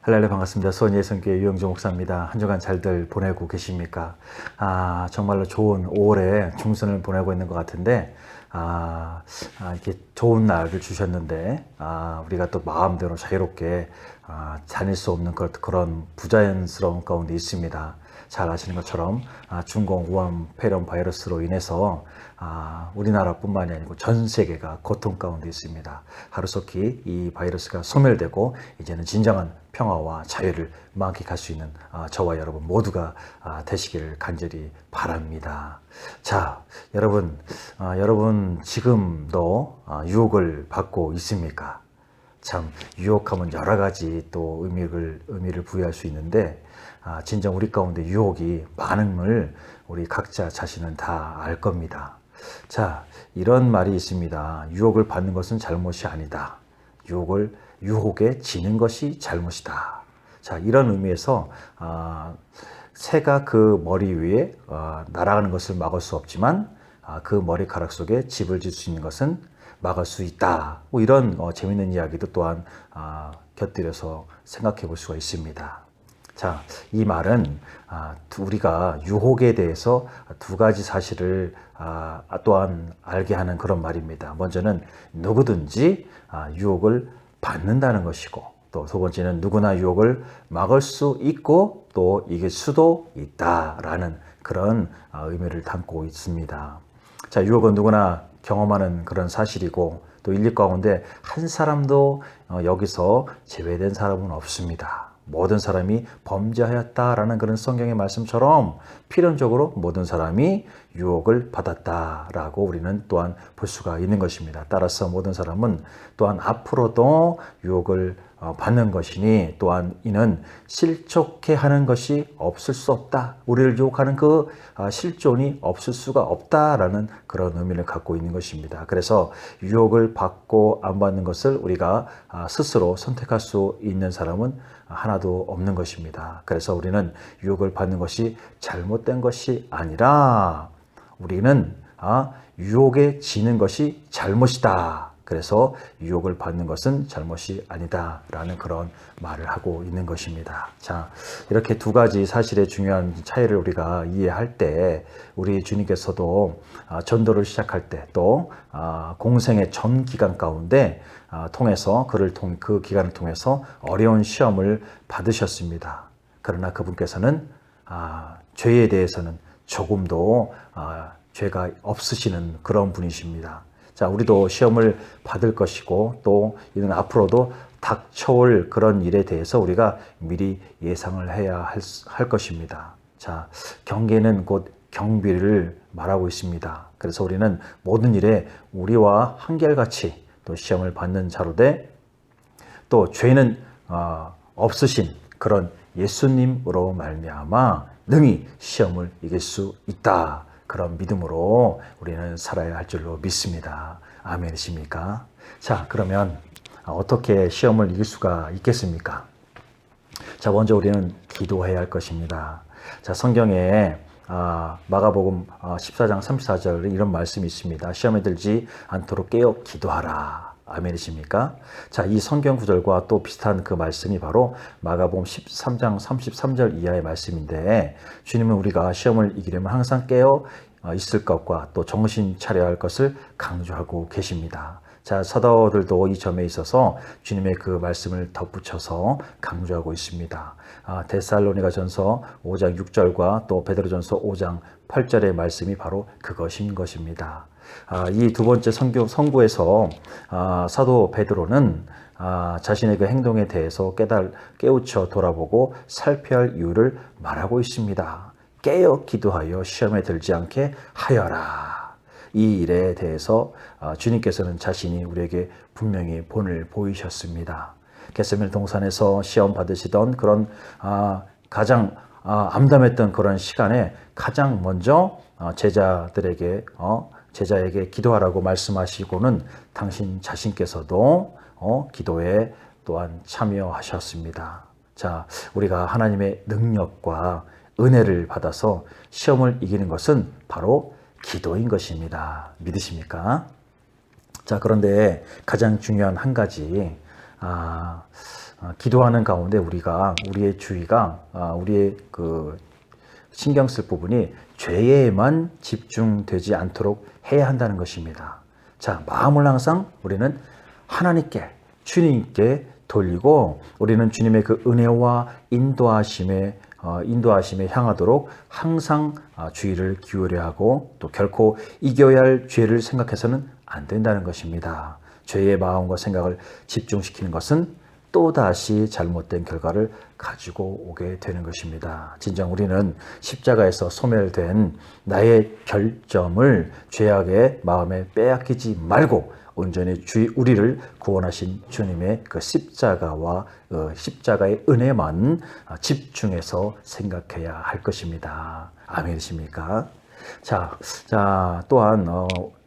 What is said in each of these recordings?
할렐루야 반갑습니다. 수원예 성교회 유영조 목사입니다. 한 주간 잘들 보내고 계십니까? 정말로 좋은 5월에 중순을 보내고 있는 것 같은데 이렇게 좋은 날을 주셨는데 우리가 또 마음대로 자유롭게 다닐 수 없는 그런 부자연스러운 가운데 있습니다. 잘 아시는 것처럼 중공 우한 폐렴 바이러스로 인해서 우리나라뿐만이 아니고 전 세계가 고통 가운데 있습니다. 하루속히 이 바이러스가 소멸되고 이제는 진정한 평화와 자유를 만끽할 수 있는 저와 여러분 모두가 되시길 간절히 바랍니다. 자, 여러분 지금도 유혹을 받고 있습니까? 참 유혹하면 여러 가지 또 의미를 부여할 수 있는데 진정 우리 가운데 유혹이 많음을 우리 각자 자신은 다 알 겁니다. 자, 이런 말이 있습니다. 유혹을 받는 것은 잘못이 아니다. 유혹에 지는 것이 잘못이다. 자, 이런 의미에서 새가 그 머리 위에 날아가는 것을 막을 수 없지만 그 머리카락 속에 집을 질 수 있는 것은 막을 수 있다. 뭐 이런 재미있는 이야기도 또한 곁들여서 생각해 볼 수가 있습니다. 자, 이 말은 우리가 유혹에 대해서 두 가지 사실을 또한 알게 하는 그런 말입니다. 먼저는 누구든지 유혹을 받는다는 것이고, 또 두 번째는 누구나 유혹을 막을 수 있고 또 이길 수도 있다라는 그런 의미를 담고 있습니다. 자, 유혹은 누구나 경험하는 그런 사실이고 또 인류 가운데 한 사람도 여기서 제외된 사람은 없습니다. 모든 사람이 범죄하였다라는 그런 성경의 말씀처럼 필연적으로 모든 사람이 유혹을 받았다라고 우리는 또한 볼 수가 있는 것입니다. 따라서 모든 사람은 또한 앞으로도 유혹을 받는 것이니 또한 이는 실족해 하는 것이 없을 수 없다. 우리를 유혹하는 그 실존이 없을 수가 없다라는 그런 의미를 갖고 있는 것입니다. 그래서 유혹을 받고 안 받는 것을 우리가 스스로 선택할 수 있는 사람은 하나도 없는 것입니다. 그래서 우리는 유혹을 받는 것이 잘못된 것이 아니라 우리는 유혹에 지는 것이 잘못이다. 그래서 유혹을 받는 것은 잘못이 아니다 라는 그런 말을 하고 있는 것입니다. 자, 이렇게 두 가지 사실의 중요한 차이를 우리가 이해할 때 우리 주님께서도 전도를 시작할 때 또 공생의 전 기간 가운데 통해서 그 기간을 통해서 어려운 시험을 받으셨습니다. 그러나 그분께서는 죄에 대해서는 조금도 죄가 없으시는 그런 분이십니다. 자, 우리도 시험을 받을 것이고 또 이는 앞으로도 닥쳐올 그런 일에 대해서 우리가 미리 예상을 해야 할 것입니다. 자, 경계는 곧 경비를 말하고 있습니다. 그래서 우리는 모든 일에 우리와 한결같이 또 시험을 받는 자로 돼 또 죄는 없으신 그런 예수님으로 말미암아 능히 시험을 이길 수 있다. 그런 믿음으로 우리는 살아야 할 줄로 믿습니다. 아멘이십니까? 자, 그러면 어떻게 시험을 이길 수가 있겠습니까? 자, 먼저 우리는 기도해야 할 것입니다. 자, 성경에 마가복음 14장 34절에 이런 말씀이 있습니다. 시험에 들지 않도록 깨어 기도하라. 아멘이십니까? 자, 이 성경 구절과 또 비슷한 그 말씀이 바로 마가복음 13장 33절 이하의 말씀인데 주님은 우리가 시험을 이기려면 항상 깨어 있을 것과 또 정신 차려야 할 것을 강조하고 계십니다. 자, 사도들도 이 점에 있어서 주님의 그 말씀을 덧붙여서 강조하고 있습니다. 데살로니가 전서 5장 6절과 또 베드로전서 5장 8절의 말씀이 바로 그것인 것입니다. 이 두 번째 성구에서 사도 베드로는 자신의 그 행동에 대해서 깨우쳐 돌아보고 살펴야 할 이유를 말하고 있습니다. 깨어 기도하여 시험에 들지 않게 하여라. 이 일에 대해서 주님께서는 자신이 우리에게 분명히 본을 보이셨습니다. 겟세마네 동산에서 시험 받으시던 그런 가장 암담했던 그런 시간에 가장 먼저 제자에게 기도하라고 말씀하시고는 당신 자신께서도 기도에 또한 참여하셨습니다. 자, 우리가 하나님의 능력과 은혜를 받아서 시험을 이기는 것은 바로 기도인 것입니다. 믿으십니까? 자, 그런데 가장 중요한 한 가지 기도하는 가운데 우리의 주의가 우리의 그 신경 쓸 부분이 죄에만 집중되지 않도록 해야 한다는 것입니다. 자, 마음을 항상 우리는 하나님께, 주님께 돌리고 우리는 주님의 그 은혜와 인도하심에 향하도록 항상 주의를 기울여야 하고 또 결코 이겨야 할 죄를 생각해서는 안 된다는 것입니다. 죄의 마음과 생각을 집중시키는 것은 또다시 잘못된 결과를 가지고 오게 되는 것입니다. 진정 우리는 십자가에서 소멸된 나의 결점을 죄악의 마음에 빼앗기지 말고 온전히 우리를 구원하신 주님의 그 십자가의 은혜만 집중해서 생각해야 할 것입니다. 아멘이십니까? 자, 또한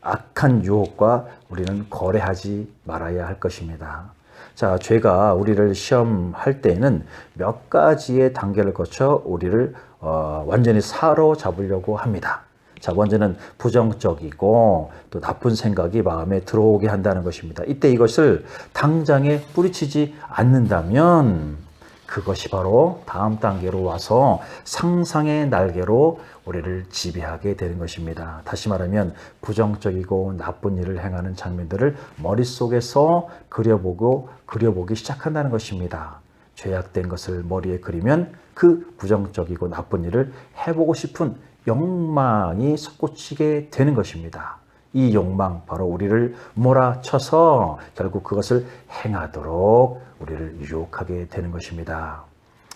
악한 유혹과 우리는 거래하지 말아야 할 것입니다. 자, 죄가 우리를 시험할 때에는 몇 가지의 단계를 거쳐 우리를 완전히 사로잡으려고 합니다. 자, 먼저는 부정적이고 또 나쁜 생각이 마음에 들어오게 한다는 것입니다. 이때 이것을 당장에 뿌리치지 않는다면 그것이 바로 다음 단계로 와서 상상의 날개로 우리를 지배하게 되는 것입니다. 다시 말하면 부정적이고 나쁜 일을 행하는 장면들을 머릿속에서 그려보기 시작한다는 것입니다. 죄악된 것을 머리에 그리면 그 부정적이고 나쁜 일을 해보고 싶은 욕망이 솟구치게 되는 것입니다. 이 욕망 바로 우리를 몰아쳐서 결국 그것을 행하도록 우리를 유혹하게 되는 것입니다.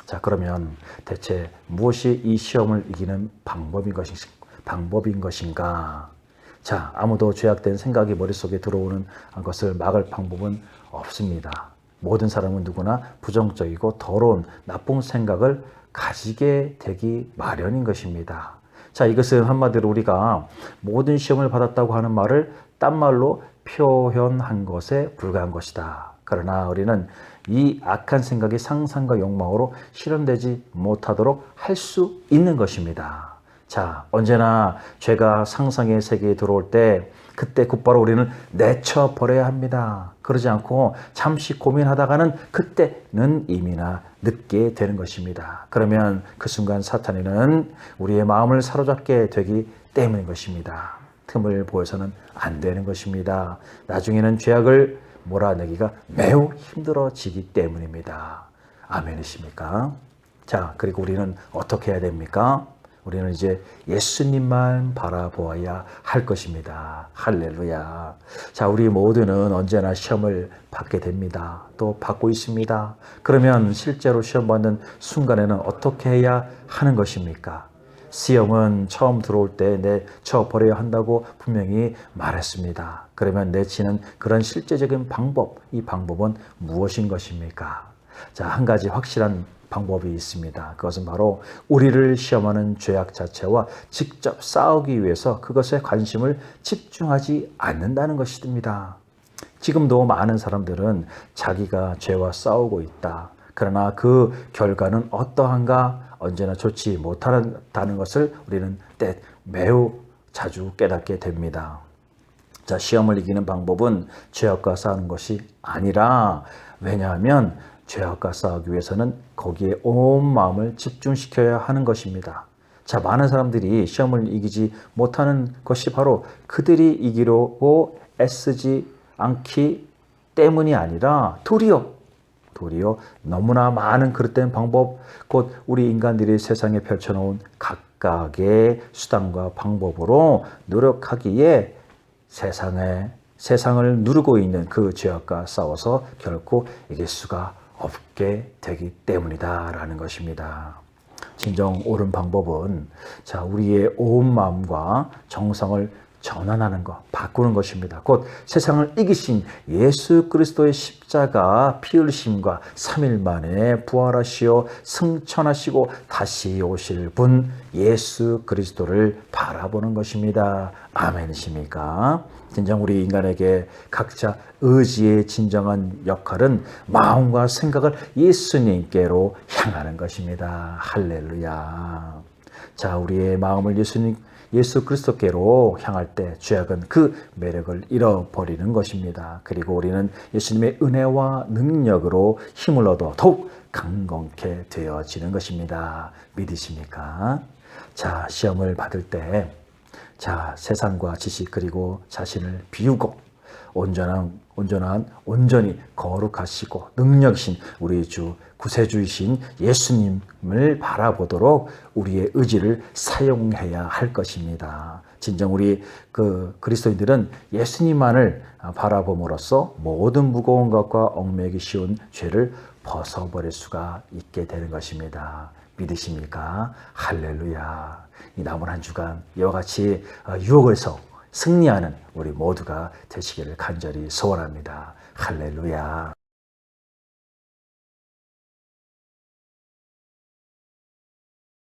자, 그러면 대체 무엇이 이 시험을 이기는 방법인 것인가? 자, 아무도 죄악된 생각이 머릿속에 들어오는 것을 막을 방법은 없습니다. 모든 사람은 누구나 부정적이고 더러운 나쁜 생각을 가지게 되기 마련인 것입니다. 자, 이것은 한마디로 우리가 모든 시험을 받았다고 하는 말을 딴 말로 표현한 것에 불과한 것이다. 그러나 우리는 이 악한 생각이 상상과 욕망으로 실현되지 못하도록 할 수 있는 것입니다. 자, 언제나 죄가 상상의 세계에 들어올 때 그때 곧바로 우리는 내쳐버려야 합니다. 그러지 않고 잠시 고민하다가는 그때는 이미나 늦게 되는 것입니다. 그러면 그 순간 사탄이는 우리의 마음을 사로잡게 되기 때문인 것입니다. 틈을 보여서는 안 되는 것입니다. 나중에는 죄악을 몰아내기가 매우 힘들어지기 때문입니다. 아멘이십니까? 자, 그리고 우리는 어떻게 해야 됩니까? 우리는 이제 예수님만 바라보아야 할 것입니다. 할렐루야. 자, 우리 모두는 언제나 시험을 받게 됩니다. 또 받고 있습니다. 그러면 실제로 시험 받는 순간에는 어떻게 해야 하는 것입니까? 시험은 처음 들어올 때 내쳐버려야 한다고 분명히 말했습니다. 그러면 내치는 그런 실제적인 방법, 이 방법은 무엇인 것입니까? 자, 한 가지 확실한 방법이 있습니다. 그것은 바로 우리를 시험하는 죄악 자체와 직접 싸우기 위해서 그것에 관심을 집중하지 않는다는 것입니다. 지금도 많은 사람들은 자기가 죄와 싸우고 있다. 그러나 그 결과는 어떠한가 언제나 좋지 못하다는 것을 우리는 매우 자주 깨닫게 됩니다. 자, 시험을 이기는 방법은 죄악과 싸우는 것이 아니라 왜냐하면 죄악과 싸우기 위해서는 거기에 온 마음을 집중시켜야 하는 것입니다. 자, 많은 사람들이 시험을 이기지 못하는 것이 바로 그들이 이기려고 애쓰지 않기 때문이 아니라 도리어 너무나 많은 그릇된 방법, 곧 우리 인간들이 세상에 펼쳐놓은 각각의 수단과 방법으로 노력하기에 세상을 누르고 있는 그 죄악과 싸워서 결코 이길 수가 없게 되기 때문이다라는 것입니다. 진정 옳은 방법은 자, 우리의 온 마음과 정성을 전환하는 것, 바꾸는 것입니다. 곧 세상을 이기신 예수 그리스도의 십자가 피 흘리심과 3일 만에 부활하시어 승천하시고 다시 오실 분 예수 그리스도를 바라보는 것입니다. 아멘이십니까? 진정 우리 인간에게 각자 의지의 진정한 역할은 마음과 생각을 예수님께로 향하는 것입니다. 할렐루야. 자, 우리의 마음을 예수 그리스도께로 향할 때 죄악은 그 매력을 잃어버리는 것입니다. 그리고 우리는 예수님의 은혜와 능력으로 힘을 얻어 더욱 강건케 되어지는 것입니다. 믿으십니까? 자, 시험을 받을 때, 자, 세상과 지식 그리고 자신을 비우고 온전히 거룩하시고 능력이신 우리 주 구세주이신 예수님을 바라보도록 우리의 의지를 사용해야 할 것입니다. 진정 우리 그리스도인들은 예수님만을 바라봄으로써 모든 무거운 것과 얽매이기 쉬운 죄를 벗어버릴 수가 있게 되는 것입니다. 믿으십니까? 할렐루야. 이 남은 한 주간 이와 같이 유혹에서 승리하는 우리 모두가 되시기를 간절히 소원합니다. 할렐루야.